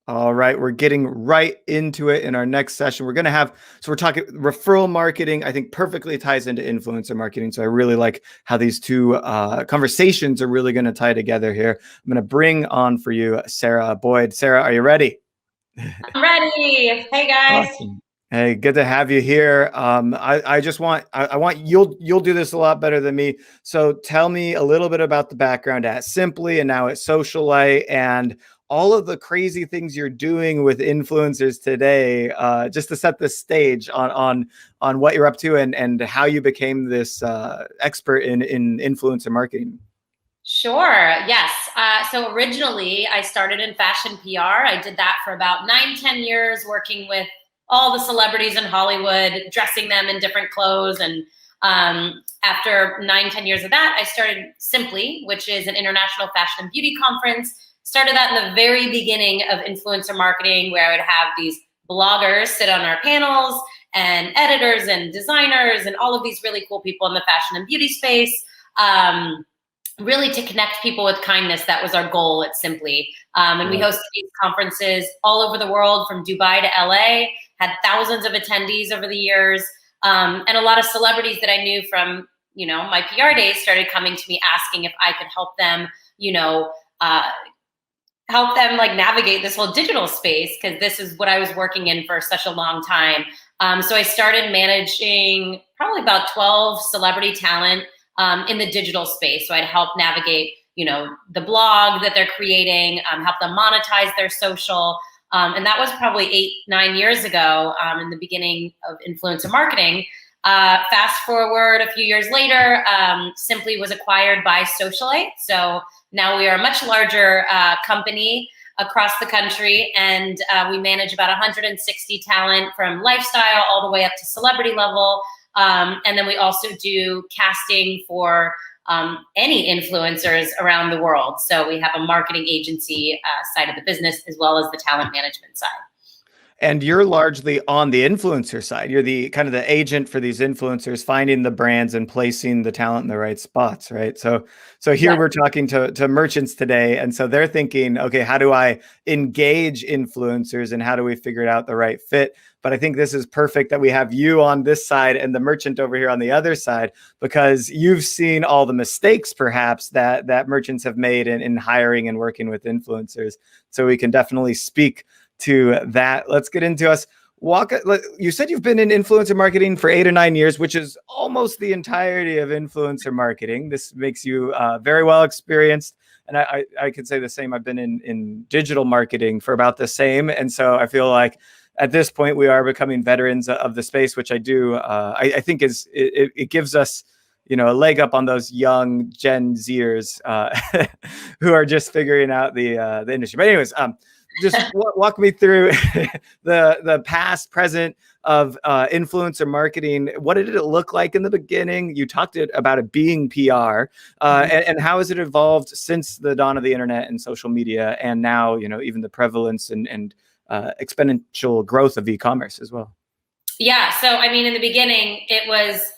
All right, we're getting right into it in our next session. We're talking referral marketing. I think perfectly ties into influencer marketing. So I really like how these two conversations are really going to tie together here. I'm going to bring on for you Sarah Boyd. Sarah, are you ready? I'm ready. Hey guys. Awesome. Hey, good to have you here. I just want I want you'll do this a lot better than me. So tell me a little bit about the background at Simply and now at Socialite and all of the crazy things you're doing with influencers today, just to set the stage on what you're up to and how you became this expert in influencer marketing. Sure. Yes. So originally I started in fashion PR. I did that for about 9, 10 years, working with all the celebrities in Hollywood, dressing them in different clothes. And after 9, 10 years of that, I started Simply, which is an international fashion and beauty conference. Started that in the very beginning of influencer marketing, where I would have these bloggers sit on our panels and editors and designers and all of these really cool people in the fashion and beauty space. Really to connect people with kindness. That was our goal at Simply. And we hosted these conferences all over the world, from Dubai to LA, had thousands of attendees over the years. And a lot of celebrities that I knew from, my PR days started coming to me asking if I could help them, like navigate this whole digital space, because this is what I was working in for such a long time. So I started managing probably about 12 celebrity talent in the digital space. So I'd help navigate, the blog that they're creating, help them monetize their social. And that was probably 8, 9 years ago, in the beginning of influencer marketing. Fast forward a few years later, Simply was acquired by Socialite. So now we are a much larger company across the country, and we manage about 160 talent from lifestyle all the way up to celebrity level. And then we also do casting for any influencers around the world. So we have a marketing agency side of the business, as well as the talent management side. And you're largely on the influencer side. You're the kind of the agent for these influencers, finding the brands and placing the talent in the right spots, right? So here Yeah. we're talking to merchants today, and so they're thinking, okay, how do I engage influencers and how do we figure out the right fit? But I think this is perfect that we have you on this side and the merchant over here on the other side, because you've seen all the mistakes perhaps that merchants have made in hiring and working with influencers. So we can definitely speak to that. Let's get into us. You said you've been in influencer marketing for 8 or 9 years, which is almost the entirety of influencer marketing. This makes you very well experienced. And I could say the same. I've been in digital marketing for about the same. And so I feel like at this point we are becoming veterans of the space, which I think it gives us, a leg up on those young Gen Zers who are just figuring out the industry. But anyways, just walk me through the past, present of influencer marketing. What did it look like in the beginning? You talked about it being PR, and how has it evolved since the dawn of the internet and social media, and now even the prevalence and exponential growth of e-commerce as well? Yeah. So, I mean, in the beginning, it was,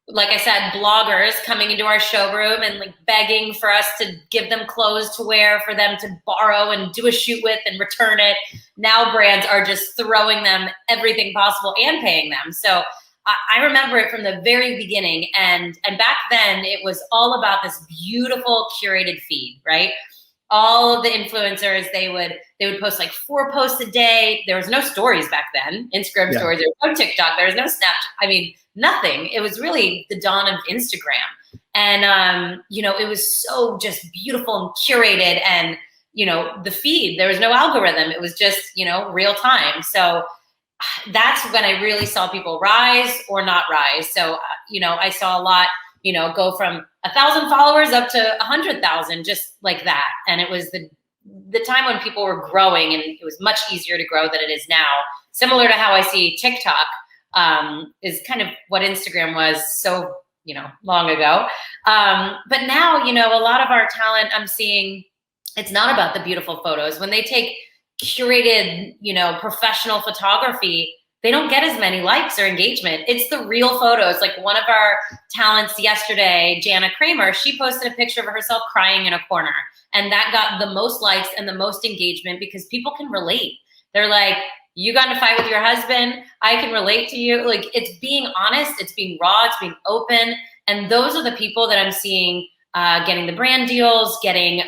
like I said, bloggers coming into our showroom and like begging for us to give them clothes to wear, for them to borrow and do a shoot with and return it. Now brands are just throwing them everything possible and paying them. So I remember it from the very beginning. And back then it was all about this beautiful curated feed, right? All of the influencers, they would post like 4 posts a day. There was no stories back then, Instagram stories, there was no TikTok, there was no Snapchat. I mean, nothing. It was really the dawn of Instagram. And, it was so just beautiful and curated. And, the feed, there was no algorithm. It was just, real time. So that's when I really saw people rise or not rise. So, I saw a lot, go from 1,000 followers up to 100,000, just like that. And it was the time when people were growing, and it was much easier to grow than it is now. Similar to how I see TikTok is kind of what Instagram was so, long ago. But now, a lot of our talent, I'm seeing, it's not about the beautiful photos. When they take curated, professional photography, they don't get as many likes or engagement. It's the real photos. Like one of our talents yesterday, Jana Kramer, she posted a picture of herself crying in a corner. And that got the most likes and the most engagement because people can relate. They're like, you got in a fight with your husband, I can relate to you. Like, it's being honest, it's being raw, it's being open. And those are the people that I'm seeing getting the brand deals, getting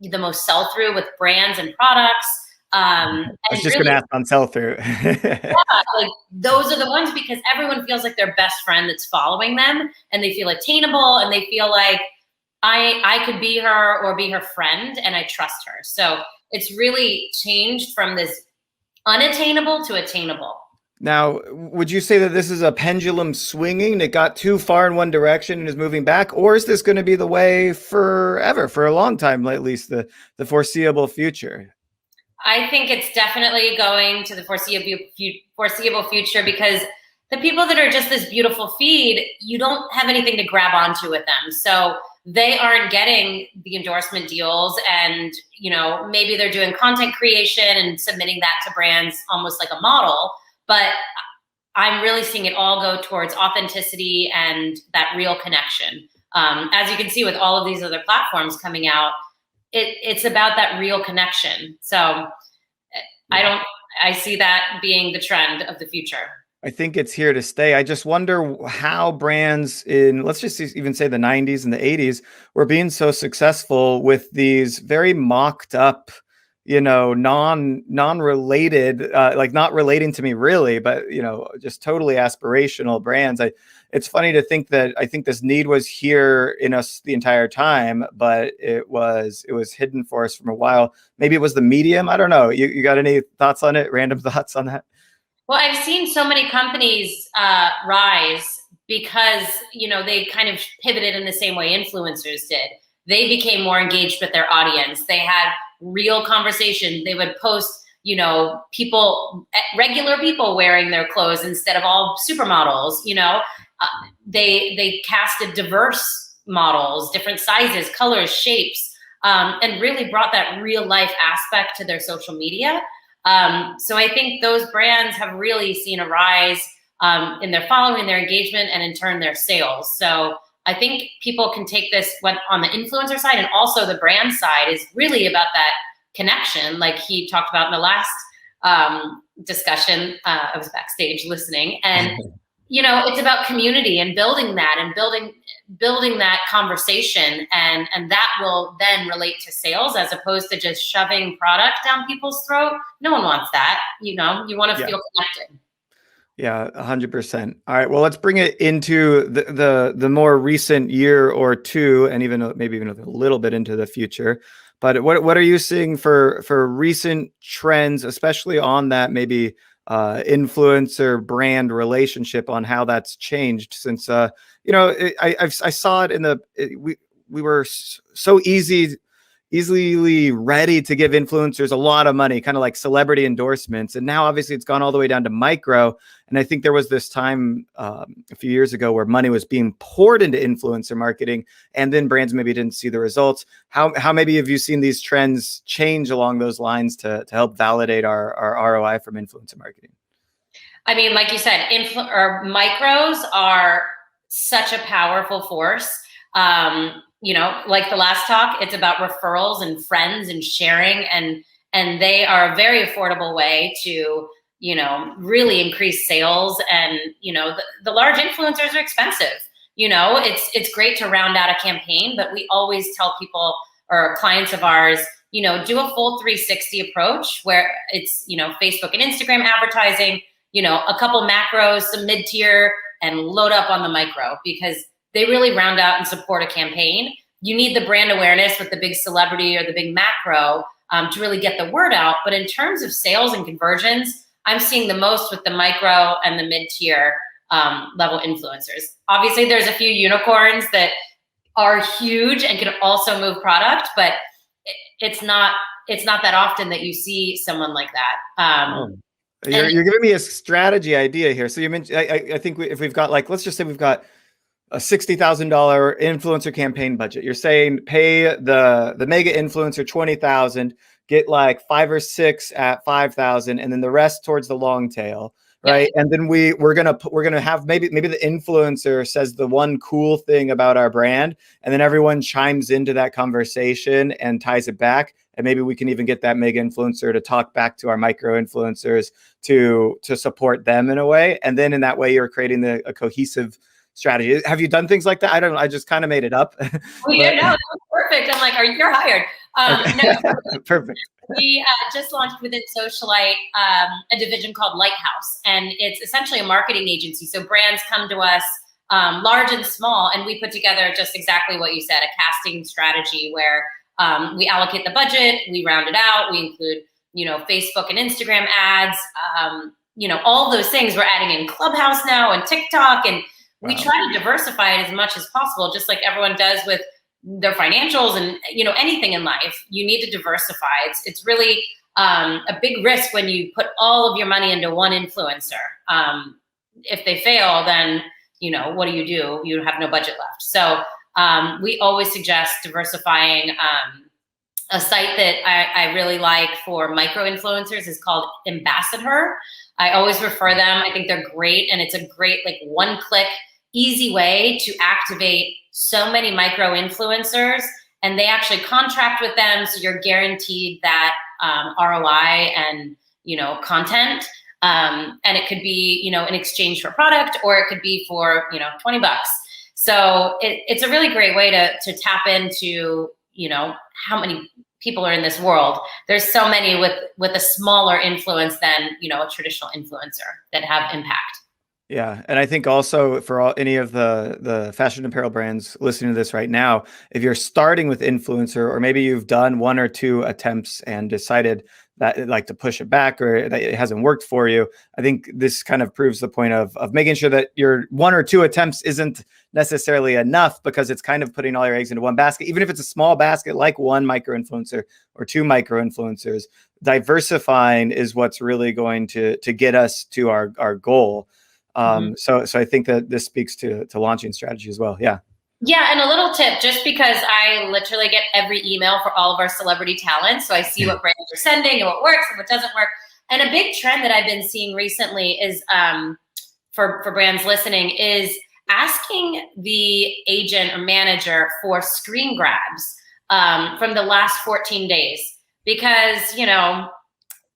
the most sell-through with brands and products. I was just going to ask on sell-through. Yeah, like those are the ones because everyone feels like their best friend that's following them, and they feel attainable, and they feel like I could be her or be her friend, and I trust her. So it's really changed from this unattainable to attainable. Now, would you say that this is a pendulum swinging? It got too far in one direction and is moving back, or is this going to be the way forever, for a long time, at least the foreseeable future? I think it's definitely going to the foreseeable future because the people that are just this beautiful feed, you don't have anything to grab onto with them. So they aren't getting the endorsement deals, and maybe they're doing content creation and submitting that to brands almost like a model. But I'm really seeing it all go towards authenticity and that real connection. As you can see with all of these other platforms coming out, it's about that real connection. So I see that being the trend of the future. I think it's here to stay. I just wonder how brands in, let's just even say the 90s and the 80s, were being so successful with these very mocked up, non-related, like not relating to me really, but, just totally aspirational brands. It's funny to think that I think this need was here in us the entire time, but it was hidden for us from a while. Maybe it was the medium. I don't know. You got any thoughts on it? Random thoughts on that? Well, I've seen so many companies rise because, they kind of pivoted in the same way influencers did. They became more engaged with their audience. They had real conversation. They would post, people, regular people wearing their clothes instead of all supermodels. They casted diverse models, different sizes, colors, shapes, and really brought that real life aspect to their social media. So I think those brands have really seen a rise in their following, their engagement, and in turn their sales. So I think people can take this on the influencer side, and also the brand side is really about that connection. Like he talked about in the last discussion, I was backstage listening, and it's about community and building that and building that conversation, and that will then relate to sales as opposed to just shoving product down people's throat. No one wants that. You want to feel connected. Yeah, 100%. All right. Well, let's bring it into the more recent year or two, and maybe even a little bit into the future. But what are you seeing for recent trends, especially on that maybe influencer brand relationship, on how that's changed since I saw it we were so easily ready to give influencers a lot of money, kind of like celebrity endorsements. And now obviously it's gone all the way down to micro. And I think there was this time a few years ago where money was being poured into influencer marketing, and then brands maybe didn't see the results. How maybe have you seen these trends change along those lines to help validate our ROI from influencer marketing? I mean, like you said, micros are such a powerful force. Like the last talk, it's about referrals and friends and sharing, and they are a very affordable way to, really increase sales. And, the large influencers are expensive. It's great to round out a campaign, but we always tell people or clients of ours, do a full 360 approach where it's, Facebook and Instagram advertising, a couple macros, some mid-tier, and load up on the micro, because they really round out and support a campaign. You need the brand awareness with the big celebrity or the big macro to really get the word out. But in terms of sales and conversions, I'm seeing the most with the micro and the mid-tier level influencers. Obviously, there's a few unicorns that are huge and can also move product, but it's not that often that you see someone like that. You're giving me a strategy idea here. So you mentioned, I think if we've got, like, let's just say we've got a $60,000 influencer campaign budget. You're saying pay the mega influencer $20,000, get like 5 or 6 at $5,000, and then the rest towards the long tail, right? And then we're gonna have maybe the influencer says the one cool thing about our brand, and then everyone chimes into that conversation and ties it back. And maybe we can even get that mega influencer to talk back to our micro influencers to support them in a way. And then in that way, you're creating a cohesive strategy. Have you done things like that? I don't know. I just kind of made it up. Oh, yeah, no, that was perfect. I'm like, you're hired. Okay. No, Perfect. we just launched within Socialite a division called Lighthouse, and it's essentially a marketing agency. So brands come to us, large and small, and we put together just exactly what you said, a casting strategy where we allocate the budget, we round it out, we include, Facebook and Instagram ads, all those things. We're adding in Clubhouse now and TikTok, and we try to diversify it as much as possible, just like everyone does with their financials and, anything in life. You need to diversify. It's really a big risk when you put all of your money into one influencer. If they fail, then, what do? You have no budget left. So we always suggest diversifying. A site that I really like for micro influencers is called Ambassador. I always refer them. I think they're great. And it's a great, one-click, easy way to activate so many micro influencers. And they actually contract with them. So you're guaranteed that ROI and, content. And it could be, in exchange for product, or it could be for, $20. So it's a really great way to tap into, how many people are in this world. There's so many with a smaller influence than, a traditional influencer that have impact. Yeah. And I think also for any of the fashion apparel brands listening to this right now, if you're starting with influencer, or maybe you've done one or two attempts and decided that like to push it back, or that it hasn't worked for you, I think this kind of proves the point of making sure that your one or two attempts isn't necessarily enough, because it's kind of putting all your eggs into one basket. Even if it's a small basket, like one micro influencer or two micro influencers, diversifying is what's really going to get us to our goal. So I think that this speaks to launching strategy as well. Yeah. Yeah. And a little tip, just because I literally get every email for all of our celebrity talent. So I see what brands are sending and what works and what doesn't work. And a big trend that I've been seeing recently is for brands listening is asking the agent or manager for screen grabs from the last 14 days, because,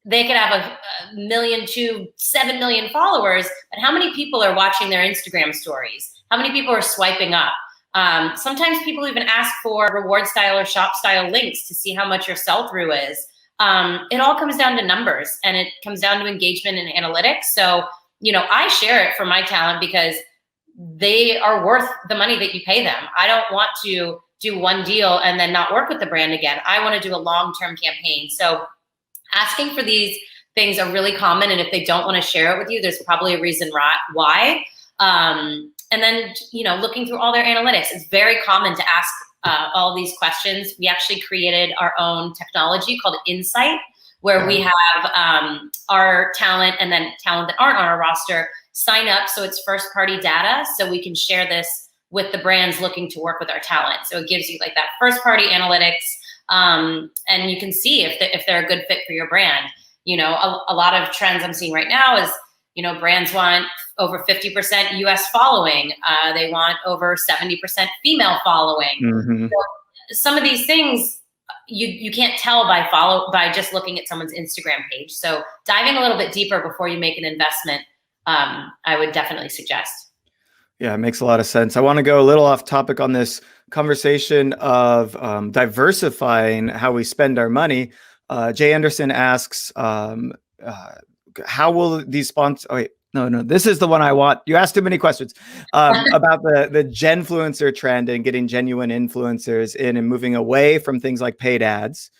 they could have a 1 million to 7 million followers, but how many people are watching their Instagram stories? How many people are swiping up? Sometimes people even ask for reward style or shop style links to see how much your sell-through is. It all comes down to numbers, and it comes down to engagement and analytics. So, I share it for my talent because they are worth the money that you pay them. I don't want to do one deal and then not work with the brand again. I want to do a long-term campaign. So asking for these things are really common. And if they don't want to share it with you, there's probably a reason why. And then, looking through all their analytics, it's very common to ask all these questions. We actually created our own technology called Insight, where we have our talent and then talent that aren't on our roster sign up. So it's first party data. So we can share this with the brands looking to work with our talent. So it gives you like that first party analytics. And you can see if they're a good fit for your brand. A lot of trends I'm seeing right now is, brands want over 50% US following. They want over 70% female following. So some of these things you can't tell by just looking at someone's Instagram page. So diving a little bit deeper before you make an investment, I would definitely suggest. Yeah, it makes a lot of sense. I want to go a little off topic on this conversation of diversifying how we spend our money. Jay Anderson asks, how will these sponsors? Oh, wait, no, this is the one I want. You asked too many questions about the genfluencer trend and getting genuine influencers in and moving away from things like paid ads,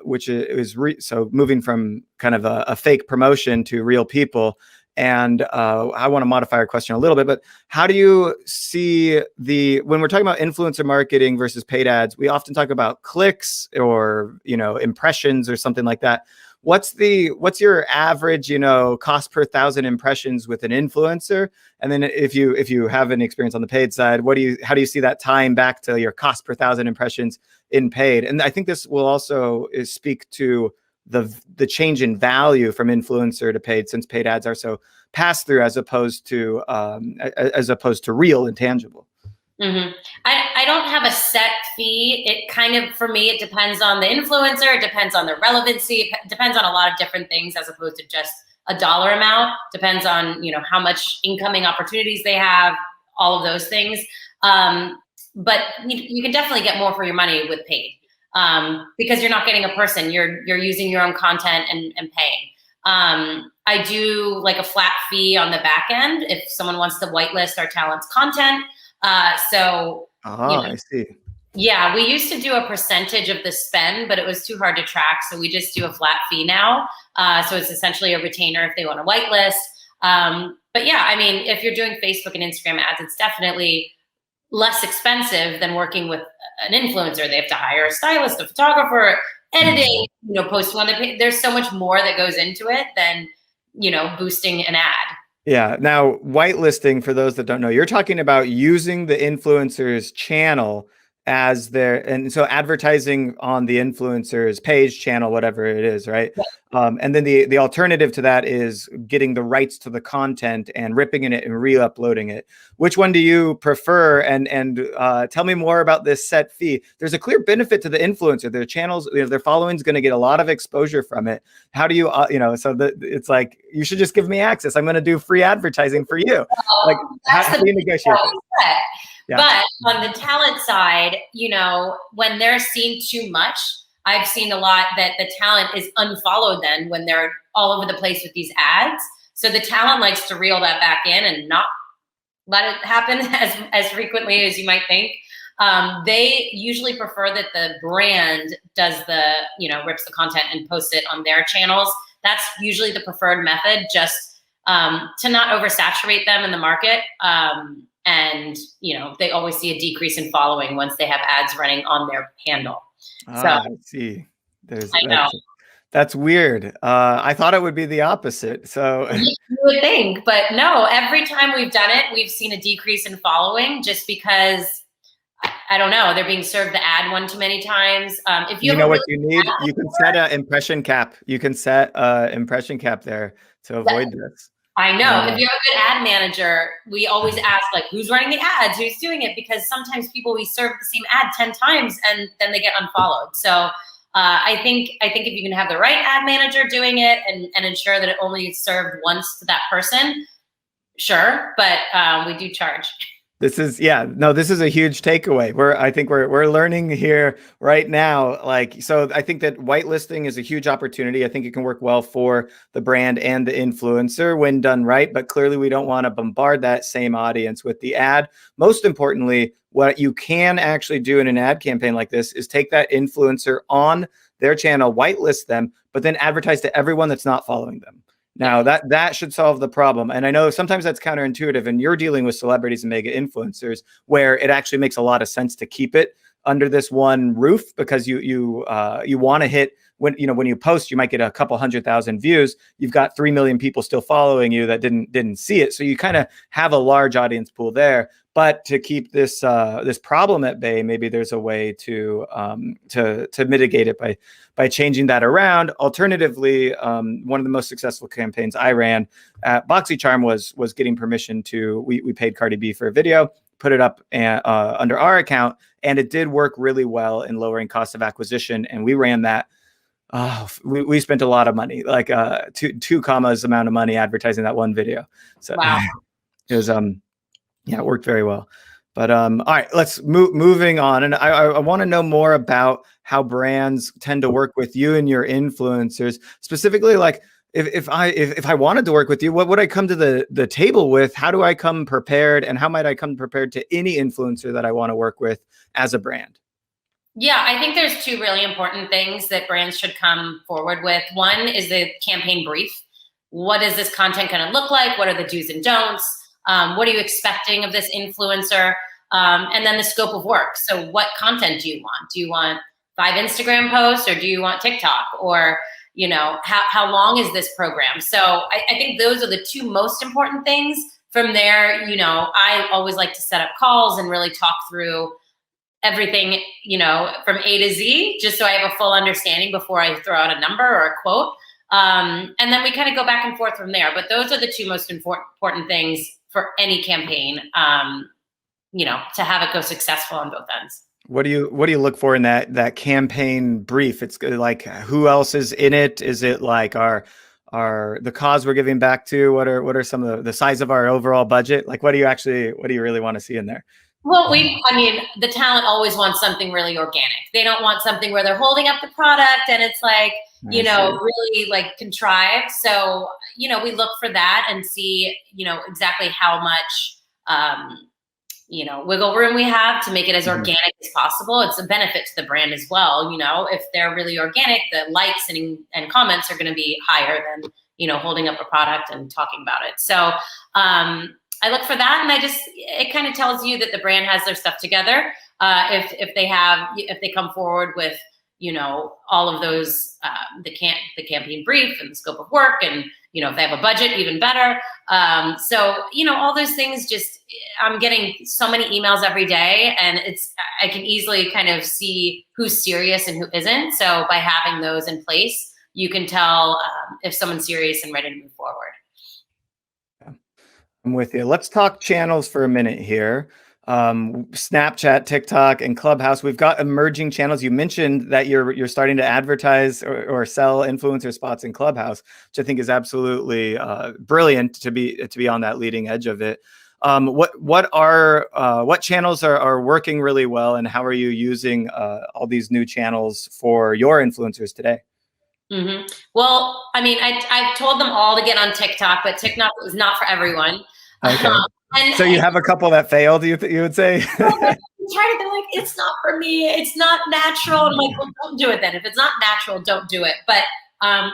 which is so moving from kind of a fake promotion to real people. And I want to modify our question a little bit, but how do you see when we're talking about influencer marketing versus paid ads, we often talk about clicks or, impressions or something like that. What's your average, cost per 1,000 impressions with an influencer? And then if you have any experience on the paid side, how do you see that tying back to your cost per 1,000 impressions in paid? And I think this will also speak to the change in value from influencer to paid, since paid ads are so pass through as opposed to real and tangible. Mm-hmm. I don't have a set fee. It kind of, for me, it depends on the influencer. It depends on the relevancy. It depends on a lot of different things as opposed to just a dollar amount. Depends on, how much incoming opportunities they have, all of those things. But you can definitely get more for your money with paid, because you're not getting a person. You're using your own content and paying. I do like a flat fee on the back end if someone wants to whitelist our talent's content. I see. Yeah, we used to do a percentage of the spend, but it was too hard to track. So we just do a flat fee now. So it's essentially a retainer if they want to whitelist. But yeah, I mean, if you're doing Facebook and Instagram ads, it's definitely less expensive than working with an influencer. They have to hire a stylist, a photographer, editing, posting on their page. There's so much more that goes into it than, boosting an ad. Yeah. Now, whitelisting, for those that don't know, you're talking about using the influencer's channel as and so advertising on the influencer's page, channel, whatever it is, right? Yeah. And then the alternative to that is getting the rights to the content and ripping it and re-uploading it. Which one do you prefer? And tell me more about this set fee. There's a clear benefit to the influencer. Their channels, their following is going to get a lot of exposure from it. How do you, it's like, you should just give me access. I'm going to do free advertising for you. Like, how do you negotiate that? Yeah. But on the talent side, when they're seen too much, I've seen a lot that the talent is unfollowed then when they're all over the place with these ads. So the talent likes to reel that back in and not let it happen as frequently as you might think. They usually prefer that the brand does rips the content and posts it on their channels. That's usually the preferred method, just to not oversaturate them in the market. And they always see a decrease in following once they have ads running on their handle. I see. I know. That's weird. I thought it would be the opposite. So you would think, but no, every time we've done it, we've seen a decrease in following just because, I don't know, they're being served the ad one too many times. If you know what you need, you can set an impression cap. You can set an impression cap there to avoid this. I know. If you have a good ad manager, we always ask, like, who's running the ads? Who's doing it? Because sometimes we serve the same ad 10 times and then they get unfollowed. So I think if you can have the right ad manager doing it and ensure that it only is served once to that person, sure. But we do charge. This is a huge takeaway. I think we're learning here right now. So I think that whitelisting is a huge opportunity. I think it can work well for the brand and the influencer when done right, but clearly we don't want to bombard that same audience with the ad. Most importantly, what you can actually do in an ad campaign like this is take that influencer on their channel, whitelist them, but then advertise to everyone that's not following them. Now that should solve the problem. And I know sometimes that's counterintuitive, and you're dealing with celebrities and mega influencers where it actually makes a lot of sense to keep it under this one roof, because you want to hit when you post, you might get a couple 100,000 views. You've got 3 million people still following you that didn't see it. So you kind of have a large audience pool there. But to keep this problem at bay, maybe there's a way to mitigate it by changing that around. Alternatively, one of the most successful campaigns I ran at BoxyCharm was getting permission we paid Cardi B for a video, put it up under our account, and it did work really well in lowering cost of acquisition. And we ran that. We spent a lot of money, like two commas amount of money advertising that one video. So wow. It was it worked very well. But all right, let's moving on. And I want to know more about how brands tend to work with you and your influencers. Specifically, like if I wanted to work with you, what would I come to the table with? How do I come prepared? And how might I come prepared to any influencer that I want to work with as a brand? Yeah, I think there's two really important things that brands should come forward with. One is the campaign brief. What is this content going to look like? What are the do's and don'ts? What are you expecting of this influencer? And then the scope of work. So what content do you want? Do you want 5 Instagram posts, or do you want TikTok? Or, how long is this program? So I think those are the two most important things. From there, I always like to set up calls and really talk through everything, from A to Z, just so I have a full understanding before I throw out a number or a quote. And then we kind of go back and forth from there. But those are the two most important things for any campaign, to have it go successful on both ends. What do you look for in that campaign brief? It's like, who else is in it? Is it like our the cause we're giving back to? What are some of the size of our overall budget? Like, what do you really want to see in there? Well, the talent always wants something really organic. They don't want something where they're holding up the product and it's like, really like contrived. So, we look for that and see, exactly how much, wiggle room we have to make it as organic as possible. It's a benefit to the brand as well. If they're really organic, the likes and comments are going to be higher than, holding up a product and talking about it. So, I look for that, and it kind of tells you that the brand has their stuff together. If they come forward with, all of those, the campaign brief and the scope of work, and if they have a budget, even better. So all those things. I'm getting so many emails every day, and I can easily kind of see who's serious and who isn't. So by having those in place, you can tell if someone's serious and ready to move forward. I'm with you. Let's talk channels for a minute here. Snapchat, TikTok, and Clubhouse. We've got emerging channels. You mentioned that you're starting to advertise or sell influencer spots in Clubhouse, which I think is absolutely brilliant to be on that leading edge of it. What channels are working really well, and how are you using all these new channels for your influencers today? Mm-hmm. Well, I've told them all to get on TikTok, but TikTok is not for everyone. Okay. So you have a couple that failed, you would say? They're like, it's not for me. It's not natural. I'm like, well, don't do it then. If it's not natural, don't do it. But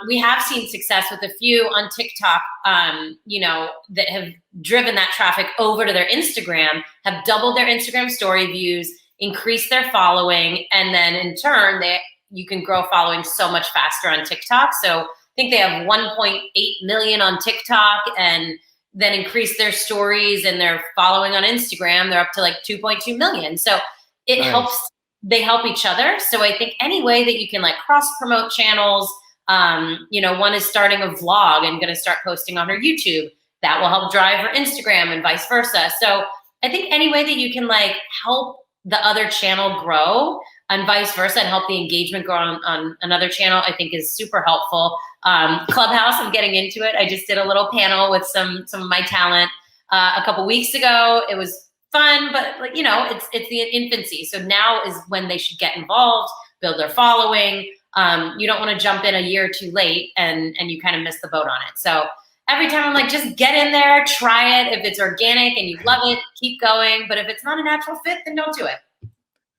we have seen success with a few on TikTok, that have driven that traffic over to their Instagram, have doubled their Instagram story views, increased their following, and then in turn, you can grow following so much faster on TikTok. So I think they have 1.8 million on TikTok, and then increase their stories and their following on Instagram. They're up to like 2.2 million. So it helps, they help each other. So I think any way that you can like cross promote channels, one is starting a vlog and going to start posting on her YouTube. That will help drive her Instagram and vice versa. So I think any way that you can like help the other channel grow and vice versa, and help the engagement grow on another channel, I think is super helpful. Clubhouse, I'm getting into it. I just did a little panel with some of my talent a couple weeks ago. It was fun, but it's the infancy. So now is when they should get involved, build their following. You don't want to jump in a year too late and you kind of miss the boat on it. So every time I'm like, just get in there, try it. If it's organic and you love it, keep going. But if it's not a natural fit, then don't do it.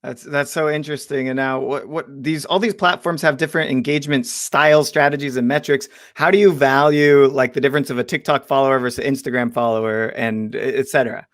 That's so interesting. And now all these platforms have different engagement styles, strategies, and metrics. How do you value like the difference of a TikTok follower versus an Instagram follower, and et cetera?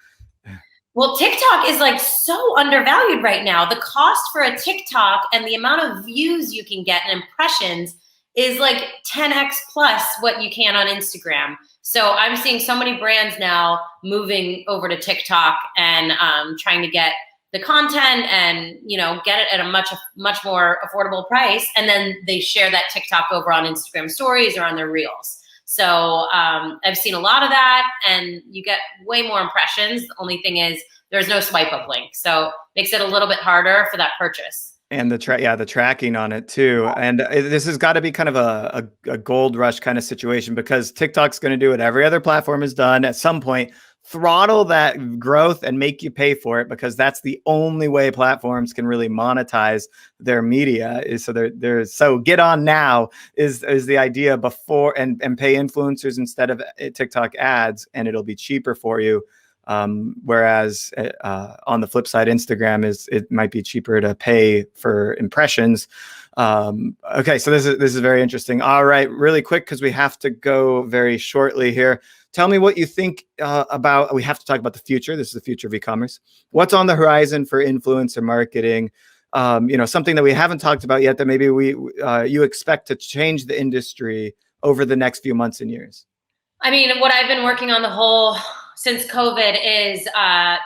Well, TikTok is like so undervalued right now. The cost for a TikTok and the amount of views you can get and impressions is like 10x plus what you can on Instagram. So I'm seeing so many brands now moving over to TikTok and trying to get the content and get it at a much more affordable price, and then they share that TikTok over on Instagram stories or on their reels. So I've seen a lot of that, and you get way more impressions. The only thing is there's no swipe up link, so makes it a little bit harder for that purchase. And the tracking on it too. And this has got to be kind of a gold rush kind of situation, because TikTok's going to do what every other platform has done at some point: throttle that growth and make you pay for it, because that's the only way platforms can really monetize their media. So get on now is the idea, before and pay influencers instead of TikTok ads, and it'll be cheaper for you. Whereas on the flip side, Instagram it might be cheaper to pay for impressions. Okay, so this is very interesting. All right, really quick, because we have to go very shortly here. Tell me what you think about, we have to talk about the future. This is the future of e-commerce. What's on the horizon for influencer marketing? Something that we haven't talked about yet that maybe you expect to change the industry over the next few months and years. What I've been working on since COVID is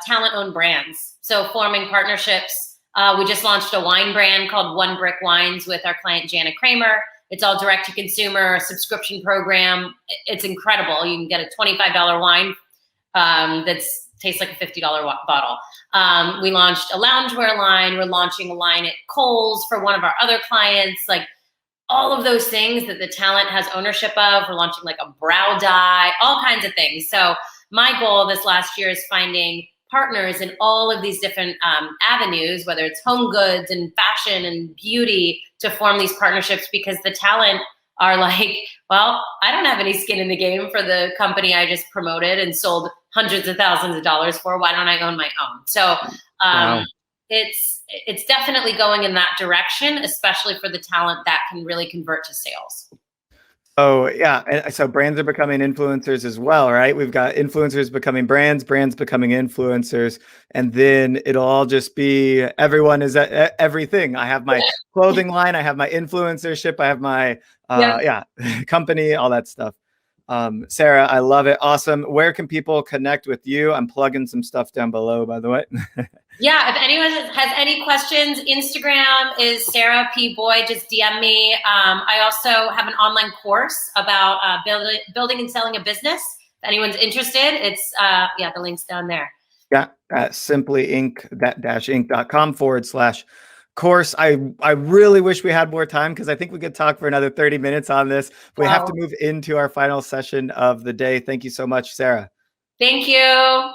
talent-owned brands. So forming partnerships We just launched a wine brand called One Brick Wines with our client, Jana Kramer. It's all direct to consumer, subscription program. It's incredible. You can get a $25 wine that tastes like a $50 bottle. We launched a loungewear line. We're launching a line at Kohl's for one of our other clients. Like all of those things that the talent has ownership of. We're launching like a brow dye, all kinds of things. So my goal this last year is finding partners in all of these different avenues, whether it's home goods and fashion and beauty, to form these partnerships, because the talent are like, well, I don't have any skin in the game for the company I just promoted and sold hundreds of thousands of dollars for. Why don't I own my own? So Wow. it's definitely going in that direction, especially for the talent that can really convert to sales. Oh yeah, and so brands are becoming influencers as well, right? We've got influencers becoming brands, brands becoming influencers, and then it'll all just be everyone is everything. I have my clothing line, I have my influencership, I have my company, all that stuff. Sarah, I love it. Awesome. Where can people connect with you? I'm plugging some stuff down below, by the way. Yeah, if anyone has any questions, Instagram is Sarah P. Boyd. Just DM me. I also have an online course about building and selling a business. If anyone's interested, it's the link's down there. Yeah, at simplyinc.com/course. I really wish we had more time, because I think we could talk for another 30 minutes on this. We have to move into our final session of the day. Thank you so much, Sarah. Thank you.